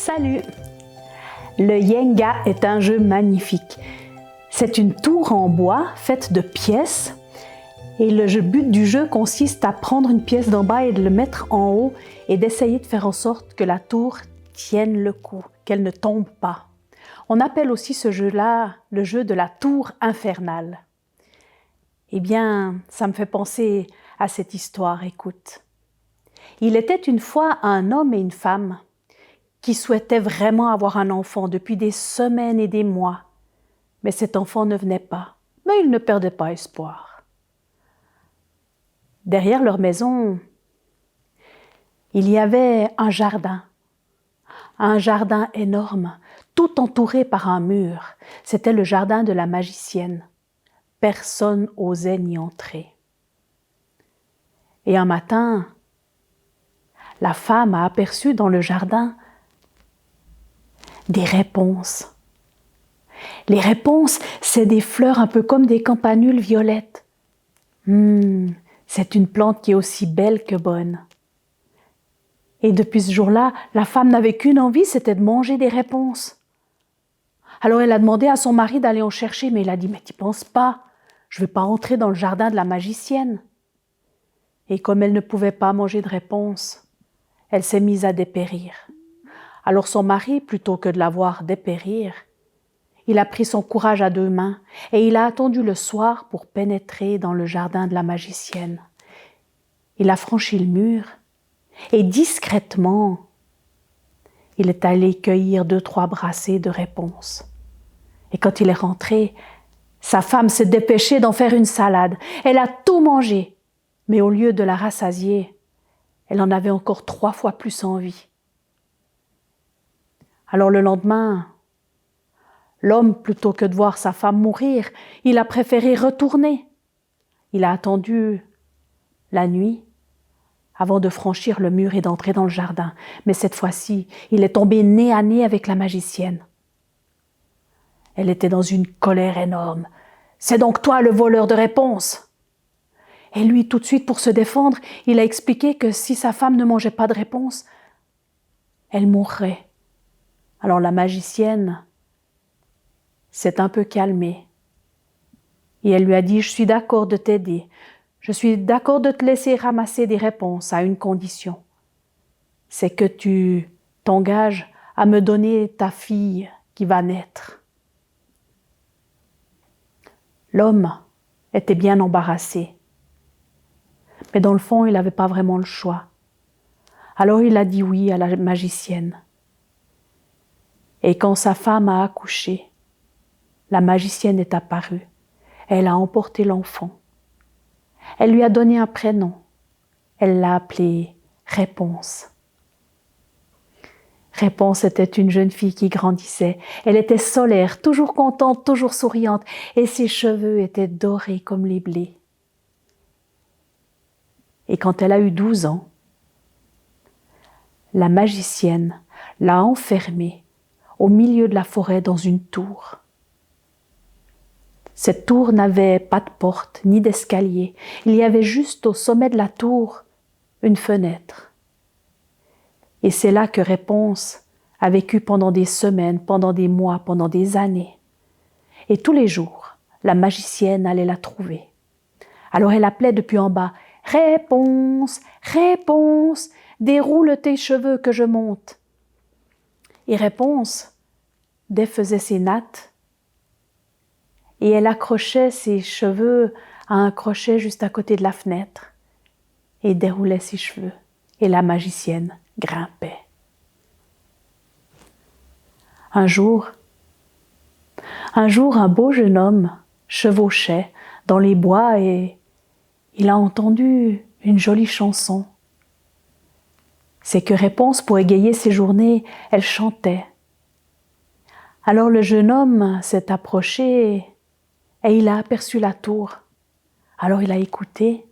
Salut! Le Jenga est un jeu magnifique. C'est une tour en bois faite de pièces et le but du jeu consiste à prendre une pièce d'en bas et de le mettre en haut et d'essayer de faire en sorte que la tour tienne le coup, qu'elle ne tombe pas. On appelle aussi ce jeu-là le jeu de la tour infernale. Eh bien, ça me fait penser à cette histoire, écoute. Il était une fois un homme et une femme qui souhaitaient vraiment avoir un enfant depuis des semaines et des mois. Mais cet enfant ne venait pas, mais ils ne perdaient pas espoir. Derrière leur maison, il y avait un jardin énorme, tout entouré par un mur. C'était le jardin de la magicienne. Personne n'osait n'y entrer. Et un matin, la femme a aperçu dans le jardin des réponses. Les réponses, c'est des fleurs un peu comme des campanules violettes. C'est une plante qui est aussi belle que bonne. Et depuis ce jour-là, la femme n'avait qu'une envie, c'était de manger des réponses. Alors elle a demandé à son mari d'aller en chercher, mais il a dit « Mais t'y penses pas, je ne vais pas entrer dans le jardin de la magicienne. » Et comme elle ne pouvait pas manger de réponses, elle s'est mise à dépérir. Alors son mari, plutôt que de la voir dépérir, il a pris son courage à deux mains et il a attendu le soir pour pénétrer dans le jardin de la magicienne. Il a franchi le mur et discrètement, il est allé cueillir 2-3 brassées de réponses. Et quand il est rentré, sa femme s'est dépêchée d'en faire une salade. Elle a tout mangé, mais au lieu de la rassasier, elle en avait encore 3 fois plus envie. Alors le lendemain, l'homme, plutôt que de voir sa femme mourir, il a préféré retourner. Il a attendu la nuit avant de franchir le mur et d'entrer dans le jardin. Mais cette fois-ci, il est tombé nez à nez avec la magicienne. Elle était dans une colère énorme. « C'est donc toi le voleur de réponses !» Et lui, tout de suite, pour se défendre, il a expliqué que si sa femme ne mangeait pas de réponse, elle mourrait. Alors la magicienne s'est un peu calmée et elle lui a dit « Je suis d'accord de t'aider, je suis d'accord de te laisser ramasser des réponses à une condition. C'est que tu t'engages à me donner ta fille qui va naître. » L'homme était bien embarrassé, mais dans le fond, il n'avait pas vraiment le choix. Alors il a dit oui à la magicienne. Et quand sa femme a accouché, la magicienne est apparue. Elle a emporté l'enfant. Elle lui a donné un prénom. Elle l'a appelé Réponse. Réponse était une jeune fille qui grandissait. Elle était solaire, toujours contente, toujours souriante, et ses cheveux étaient dorés comme les blés. Et quand elle a eu 12 ans, la magicienne l'a enfermée au milieu de la forêt dans une tour. Cette tour n'avait pas de porte ni d'escalier. Il y avait juste au sommet de la tour une fenêtre. Et c'est là que Réponse a vécu pendant des semaines, pendant des mois, pendant des années. Et tous les jours, la magicienne allait la trouver. Alors elle appelait depuis en bas « Réponse, Réponse, déroule tes cheveux que je monte. » Et Réponse défaisait ses nattes et elle accrochait ses cheveux à un crochet juste à côté de la fenêtre et déroulait ses cheveux. Et la magicienne grimpait. Un jour, un beau jeune homme chevauchait dans les bois et il a entendu une jolie chanson. C'est que Réponse, pour égayer ses journées, elle chantait. Alors le jeune homme s'est approché et il a aperçu la tour. Alors il a écouté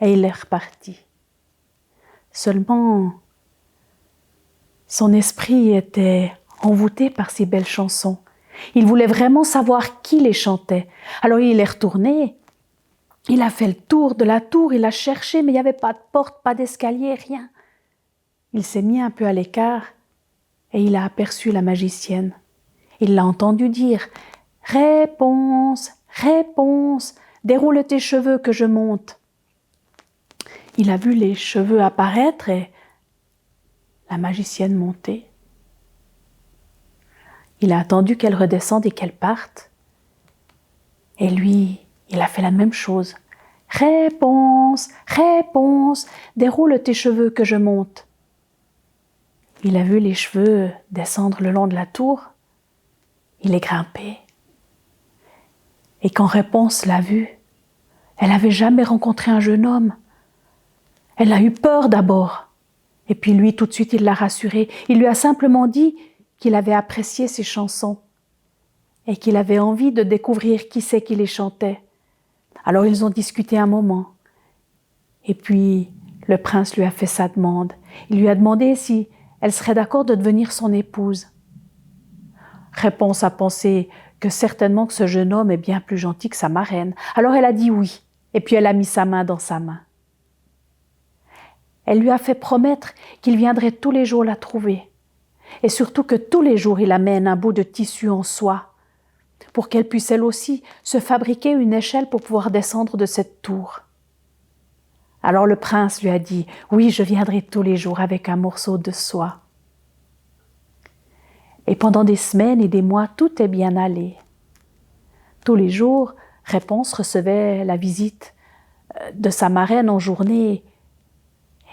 et il est reparti. Seulement, son esprit était envoûté par ces belles chansons. Il voulait vraiment savoir qui les chantait. Alors il est retourné. Il a fait le tour de la tour, il a cherché, mais il n'y avait pas de porte, pas d'escalier, rien. Il s'est mis un peu à l'écart et il a aperçu la magicienne. Il l'a entendu dire « Réponse, réponse, déroule tes cheveux que je monte. » Il a vu les cheveux apparaître et la magicienne monter. Il a attendu qu'elle redescende et qu'elle parte. Et lui, il a fait la même chose. « Réponse, réponse, déroule tes cheveux que je monte. » Il a vu les cheveux descendre le long de la tour. Il est grimpé. Et quand Réponse l'a vu, elle n'avait jamais rencontré un jeune homme. Elle a eu peur d'abord. Et puis lui, tout de suite, il l'a rassurée. Il lui a simplement dit qu'il avait apprécié ses chansons et qu'il avait envie de découvrir qui c'est qui les chantait. Alors ils ont discuté un moment. Et puis le prince lui a fait sa demande. Il lui a demandé si elle serait d'accord de devenir son épouse. Réponse a pensé que certainement que ce jeune homme est bien plus gentil que sa marraine. Alors elle a dit oui. Et puis elle a mis sa main dans sa main. Elle lui a fait promettre qu'il viendrait tous les jours la trouver. Et surtout que tous les jours il amène un bout de tissu en soie pour qu'elle puisse elle aussi se fabriquer une échelle pour pouvoir descendre de cette tour. Alors le prince lui a dit « Oui, je viendrai tous les jours avec un morceau de soie. » Et pendant des semaines et des mois, tout est bien allé. Tous les jours, Réponse recevait la visite de sa marraine en journée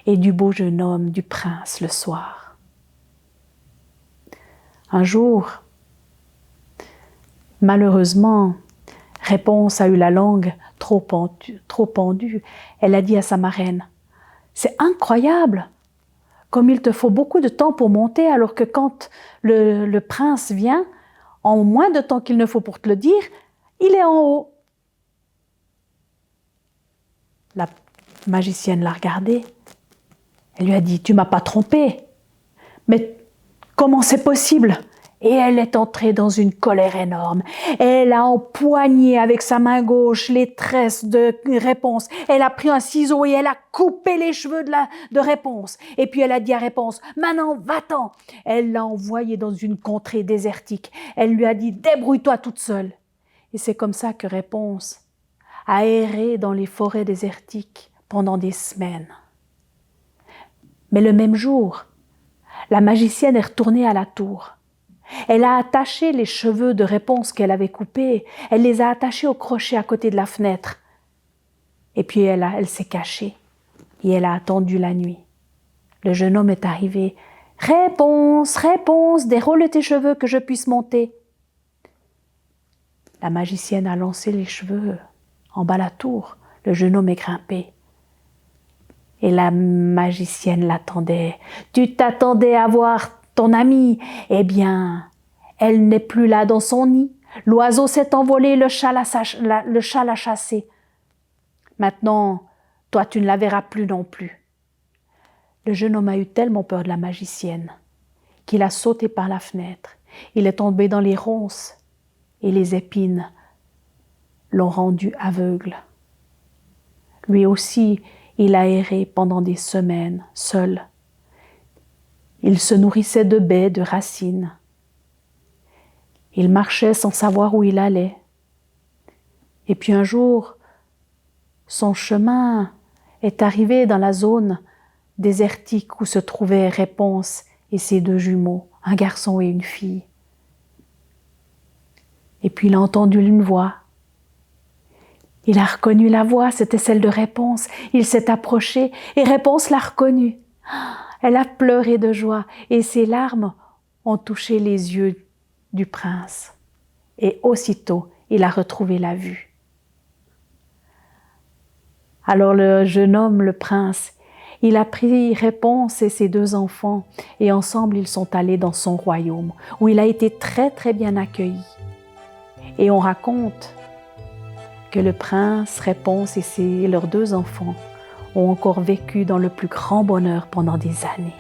et du beau jeune homme, du prince, le soir. Un jour, malheureusement, Réponse a eu la langue trop pendue. Elle a dit à sa marraine « C'est incroyable, comme il te faut beaucoup de temps pour monter, alors que quand le prince vient, en moins de temps qu'il ne faut pour te le dire, il est en haut. » La magicienne l'a regardée. Elle lui a dit « Tu m'as pas trompée, mais comment c'est possible ?» Et elle est entrée dans une colère énorme. Elle a empoigné avec sa main gauche les tresses de Réponse. Elle a pris un ciseau et elle a coupé les cheveux de Réponse. Et puis elle a dit à Réponse « Maintenant, va-t'en !» Elle l'a envoyée dans une contrée désertique. Elle lui a dit « Débrouille-toi toute seule !» Et c'est comme ça que Réponse a erré dans les forêts désertiques pendant des semaines. Mais le même jour, la magicienne est retournée à la tour. Elle a attaché les cheveux de Réponse qu'elle avait coupés, elle les a attachés au crochet à côté de la fenêtre. Et puis elle s'est cachée et elle a attendu la nuit. Le jeune homme est arrivé. « Réponse, Réponse, déroule tes cheveux que je puisse monter. » La magicienne a lancé les cheveux en bas la tour. Le jeune homme est grimpé. Et la magicienne l'attendait. « Tu t'attendais à voir ton amie, eh bien, elle n'est plus là dans son nid. L'oiseau s'est envolé, le chat l'a chassé. Maintenant, toi, tu ne la verras plus non plus. » Le jeune homme a eu tellement peur de la magicienne qu'il a sauté par la fenêtre. Il est tombé dans les ronces et les épines l'ont rendu aveugle. Lui aussi, il a erré pendant des semaines, seul. Il se nourrissait de baies, de racines. Il marchait sans savoir où il allait. Et puis un jour, son chemin est arrivé dans la zone désertique où se trouvaient Réponse et ses deux jumeaux, un garçon et une fille. Et puis il a entendu une voix. Il a reconnu la voix, c'était celle de Réponse. Il s'est approché et Réponse l'a reconnue. Elle a pleuré de joie et ses larmes ont touché les yeux du prince. Et aussitôt, il a retrouvé la vue. Alors le jeune homme, le prince, il a pris Réponse et ses deux enfants et ensemble ils sont allés dans son royaume où il a été très très bien accueilli. Et on raconte que le prince, Réponse et leurs deux enfants ont encore vécu dans le plus grand bonheur pendant des années.